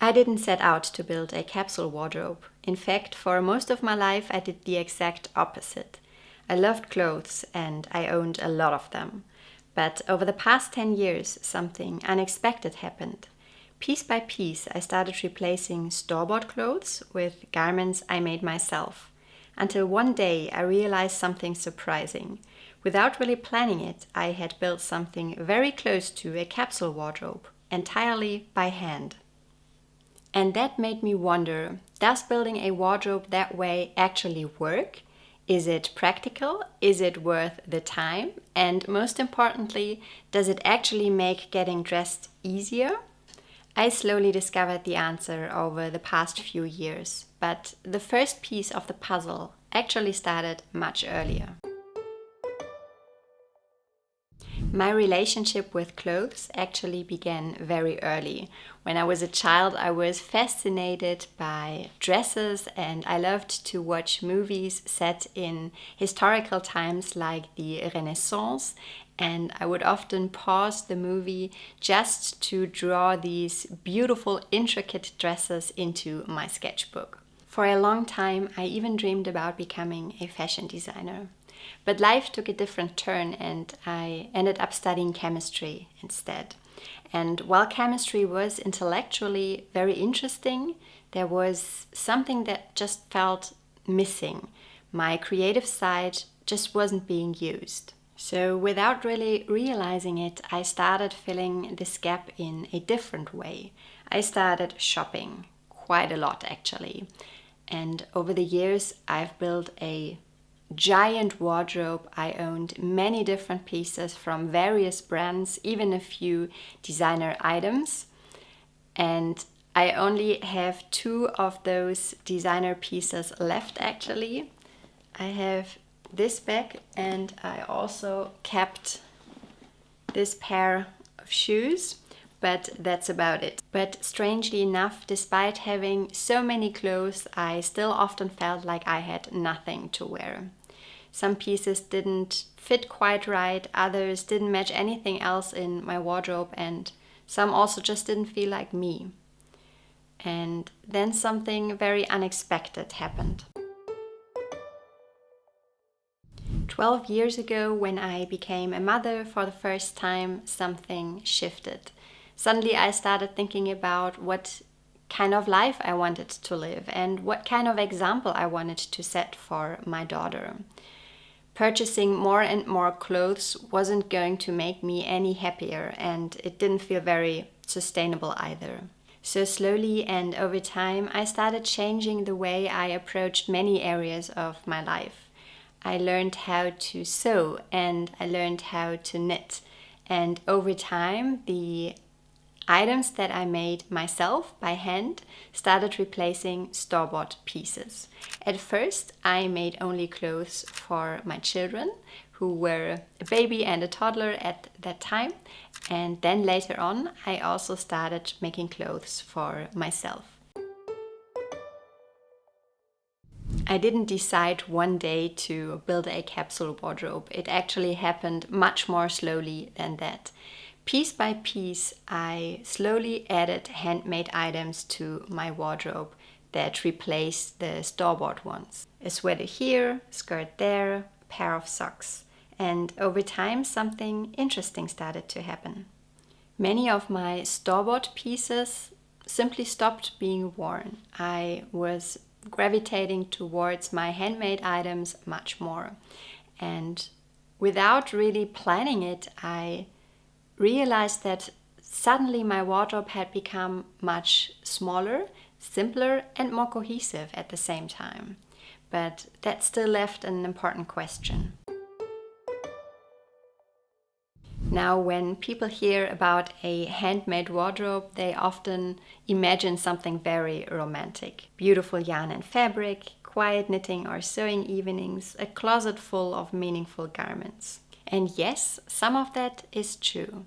I didn't set out to build a capsule wardrobe. In fact, for most of my life, I did the exact opposite. I loved clothes and I owned a lot of them. But over the past 10 years, something unexpected happened. Piece by piece, I started replacing store-bought clothes with garments I made myself. Until one day, I realized something surprising. Without really planning it, I had built something very close to a capsule wardrobe, entirely by hand. And that made me wonder, does building a wardrobe that way actually work? Is it practical? Is it worth the time? And most importantly, does it actually make getting dressed easier? I slowly discovered the answer over the past few years, but the first piece of the puzzle actually started much earlier. My relationship with clothes actually began very early. When I was a child, I was fascinated by dresses and I loved to watch movies set in historical times like the Renaissance. And I would often pause the movie just to draw these beautiful, intricate dresses into my sketchbook. For a long time, I even dreamed about becoming a fashion designer. But life took a different turn and I ended up studying chemistry instead. And while chemistry was intellectually very interesting, there was something that just felt missing. My creative side just wasn't being used. So without really realizing it, I started filling this gap in a different way. I started shopping quite a lot actually. And over the years, I've built a giant wardrobe. I owned many different pieces from various brands, even a few designer items. And I only have 2 of those designer pieces left actually. I have this bag and I also kept this pair of shoes, but that's about it. But strangely enough, despite having so many clothes, I still often felt like I had nothing to wear. Some pieces didn't fit quite right, others didn't match anything else in my wardrobe, and some also just didn't feel like me. And then something very unexpected happened. 12 years ago, when I became a mother for the first time, something shifted. Suddenly I started thinking about what kind of life I wanted to live and what kind of example I wanted to set for my daughter. Purchasing more and more clothes wasn't going to make me any happier, and it didn't feel very sustainable either. So slowly and over time, I started changing the way I approached many areas of my life. I learned how to sew and I learned how to knit. And over time, the items that I made myself by hand started replacing store-bought pieces. At first, I made only clothes for my children, who were a baby and a toddler at that time. And then later on, I also started making clothes for myself. I didn't decide one day to build a capsule wardrobe. It actually happened much more slowly than that. Piece by piece, I slowly added handmade items to my wardrobe that replaced the store-bought ones. A sweater here, skirt there, a pair of socks. And over time, something interesting started to happen. Many of my store-bought pieces simply stopped being worn. I was gravitating towards my handmade items much more. And without really planning it, I realized that suddenly my wardrobe had become much smaller, simpler, and more cohesive at the same time. But that still left an important question. Now, when people hear about a handmade wardrobe, they often imagine something very romantic. Beautiful yarn and fabric, quiet knitting or sewing evenings, a closet full of meaningful garments. And yes, some of that is true.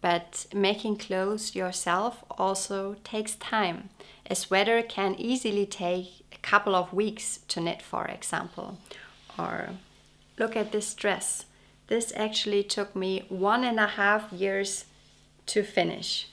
But making clothes yourself also takes time. A sweater can easily take a couple of weeks to knit, for example. Or look at this dress. This actually took me 1.5 years to finish.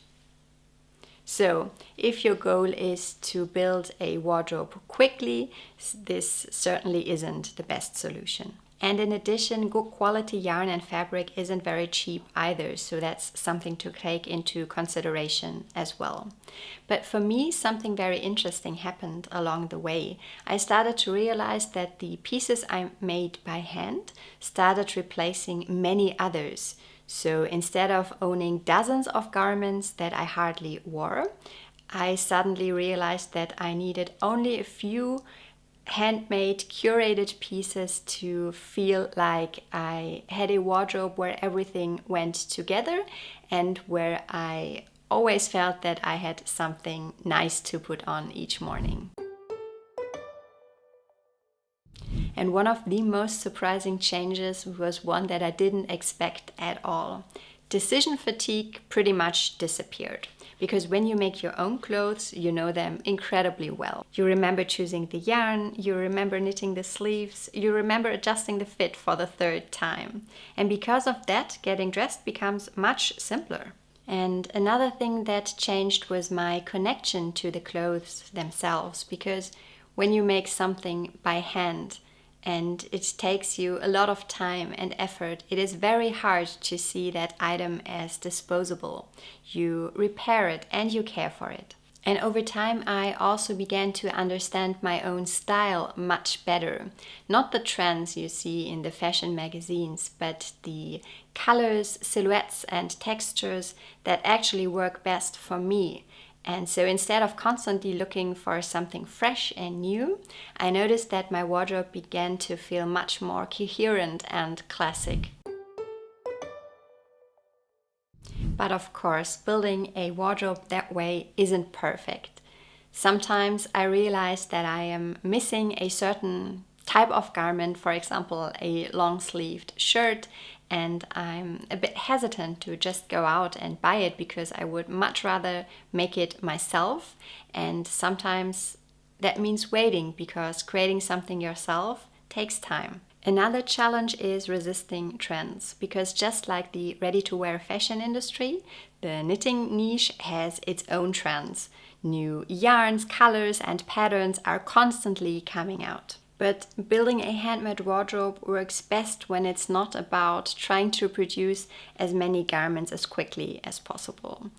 So, if your goal is to build a wardrobe quickly, this certainly isn't the best solution. And in addition, good quality yarn and fabric isn't very cheap either, so that's something to take into consideration as well. But for me, something very interesting happened along the way. I started to realize that the pieces I made by hand started replacing many others. So instead of owning dozens of garments that I hardly wore, I suddenly realized that I needed only a few handmade, curated pieces to feel like I had a wardrobe where everything went together and where I always felt that I had something nice to put on each morning. And one of the most surprising changes was one that I didn't expect at all. Decision fatigue pretty much disappeared. Because when you make your own clothes, you know them incredibly well. You remember choosing the yarn, you remember knitting the sleeves, you remember adjusting the fit for the third time. And because of that, getting dressed becomes much simpler. And another thing that changed was my connection to the clothes themselves. Because when you make something by hand, and it takes you a lot of time and effort, it is very hard to see that item as disposable. You repair it and you care for it. And over time, I also began to understand my own style much better. Not the trends you see in the fashion magazines, but the colors, silhouettes, and textures that actually work best for me. And so instead of constantly looking for something fresh and new, I noticed that my wardrobe began to feel much more coherent and classic. But of course, building a wardrobe that way isn't perfect. Sometimes I realize that I am missing a certain type of garment, for example, a long-sleeved shirt, and I'm a bit hesitant to just go out and buy it because I would much rather make it myself. And sometimes that means waiting because creating something yourself takes time. Another challenge is resisting trends because just like the ready-to-wear fashion industry, the knitting niche has its own trends. New yarns, colors, and patterns are constantly coming out. But building a handmade wardrobe works best when it's not about trying to produce as many garments as quickly as possible.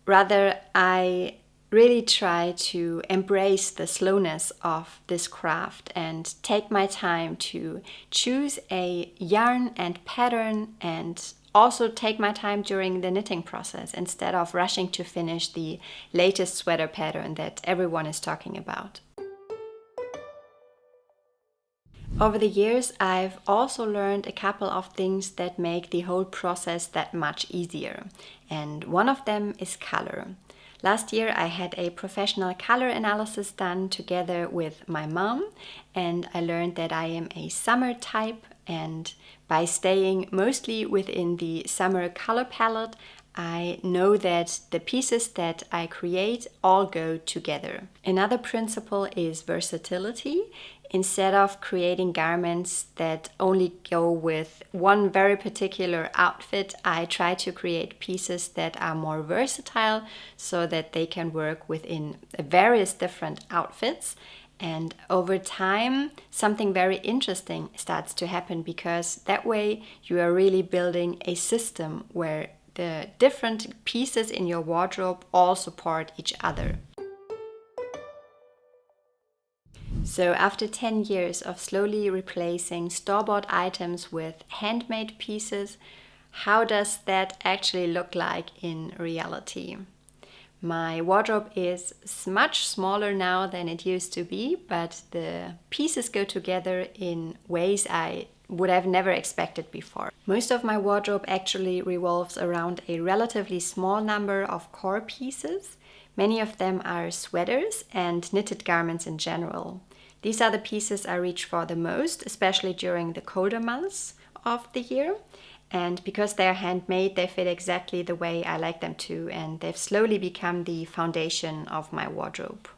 Rather, I really try to embrace the slowness of this craft and take my time to choose a yarn and pattern, and also take my time during the knitting process instead of rushing to finish the latest sweater pattern that everyone is talking about. Over the years, I've also learned a couple of things that make the whole process that much easier. And one of them is color. Last year, I had a professional color analysis done together with my mom, and I learned that I am a summer type, and by staying mostly within the summer color palette, I know that the pieces that I create all go together. Another principle is versatility. Instead of creating garments that only go with one very particular outfit, I try to create pieces that are more versatile so that they can work within various different outfits. And over time, something very interesting starts to happen because that way you are really building a system where the different pieces in your wardrobe all support each other. So after 10 years of slowly replacing store-bought items with handmade pieces, how does that actually look like in reality? My wardrobe is much smaller now than it used to be, but the pieces go together in ways I would have never expected before. Most of my wardrobe actually revolves around a relatively small number of core pieces. Many of them are sweaters and knitted garments in general. These are the pieces I reach for the most, especially during the colder months of the year. And because they are handmade, they fit exactly the way I like them to, and they've slowly become the foundation of my wardrobe.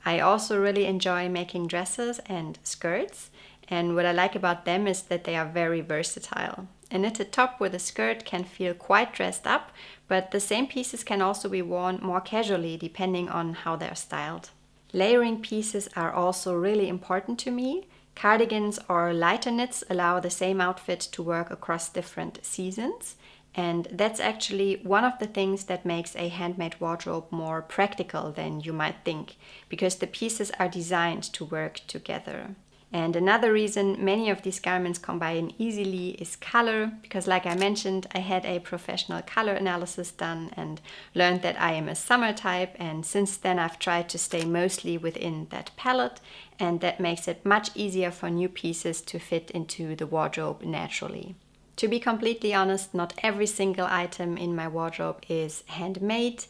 I also really enjoy making dresses and skirts, and what I like about them is that they are very versatile. A knitted top with a skirt can feel quite dressed up, but the same pieces can also be worn more casually depending on how they're styled. Layering pieces are also really important to me. Cardigans or lighter knits allow the same outfit to work across different seasons. And that's actually one of the things that makes a handmade wardrobe more practical than you might think, because the pieces are designed to work together. And another reason many of these garments combine easily is color, because like I mentioned, I had a professional color analysis done and learned that I am a summer type, and since then I've tried to stay mostly within that palette, and that makes it much easier for new pieces to fit into the wardrobe naturally. To be completely honest, not every single item in my wardrobe is handmade.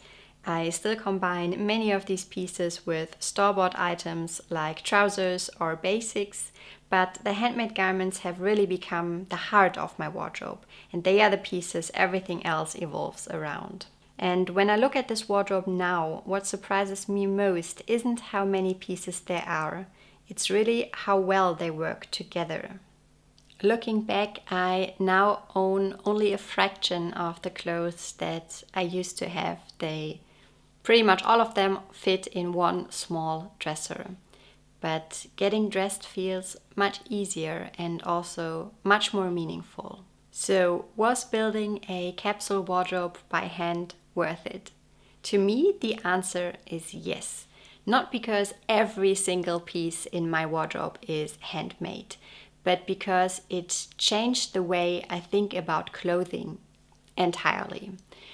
I still combine many of these pieces with store-bought items like trousers or basics, but the handmade garments have really become the heart of my wardrobe, and they are the pieces everything else evolves around. And when I look at this wardrobe now, what surprises me most isn't how many pieces there are, it's really how well they work together. Looking back, I now own only a fraction of the clothes that I used to have. Pretty much all of them fit in one small dresser. But getting dressed feels much easier and also much more meaningful. So, was building a capsule wardrobe by hand worth it? To me, the answer is yes. Not because every single piece in my wardrobe is handmade, but because it changed the way I think about clothing entirely.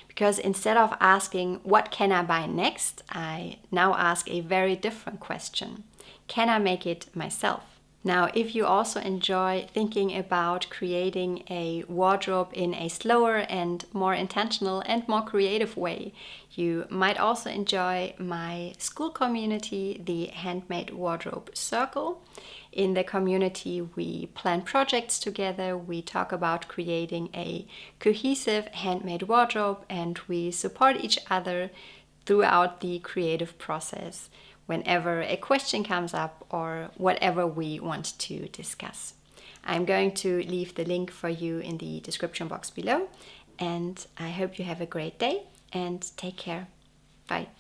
Because instead of asking, what can I buy next? I now ask a very different question. Can I make it myself? Now, if you also enjoy thinking about creating a wardrobe in a slower and more intentional and more creative way, you might also enjoy my school community, the Handmade Wardrobe Circle. In the community, we plan projects together, we talk about creating a cohesive handmade wardrobe, and we support each other throughout the creative process whenever a question comes up or whatever we want to discuss. I'm going to leave the link for you in the description box below, and I hope you have a great day and take care. Bye.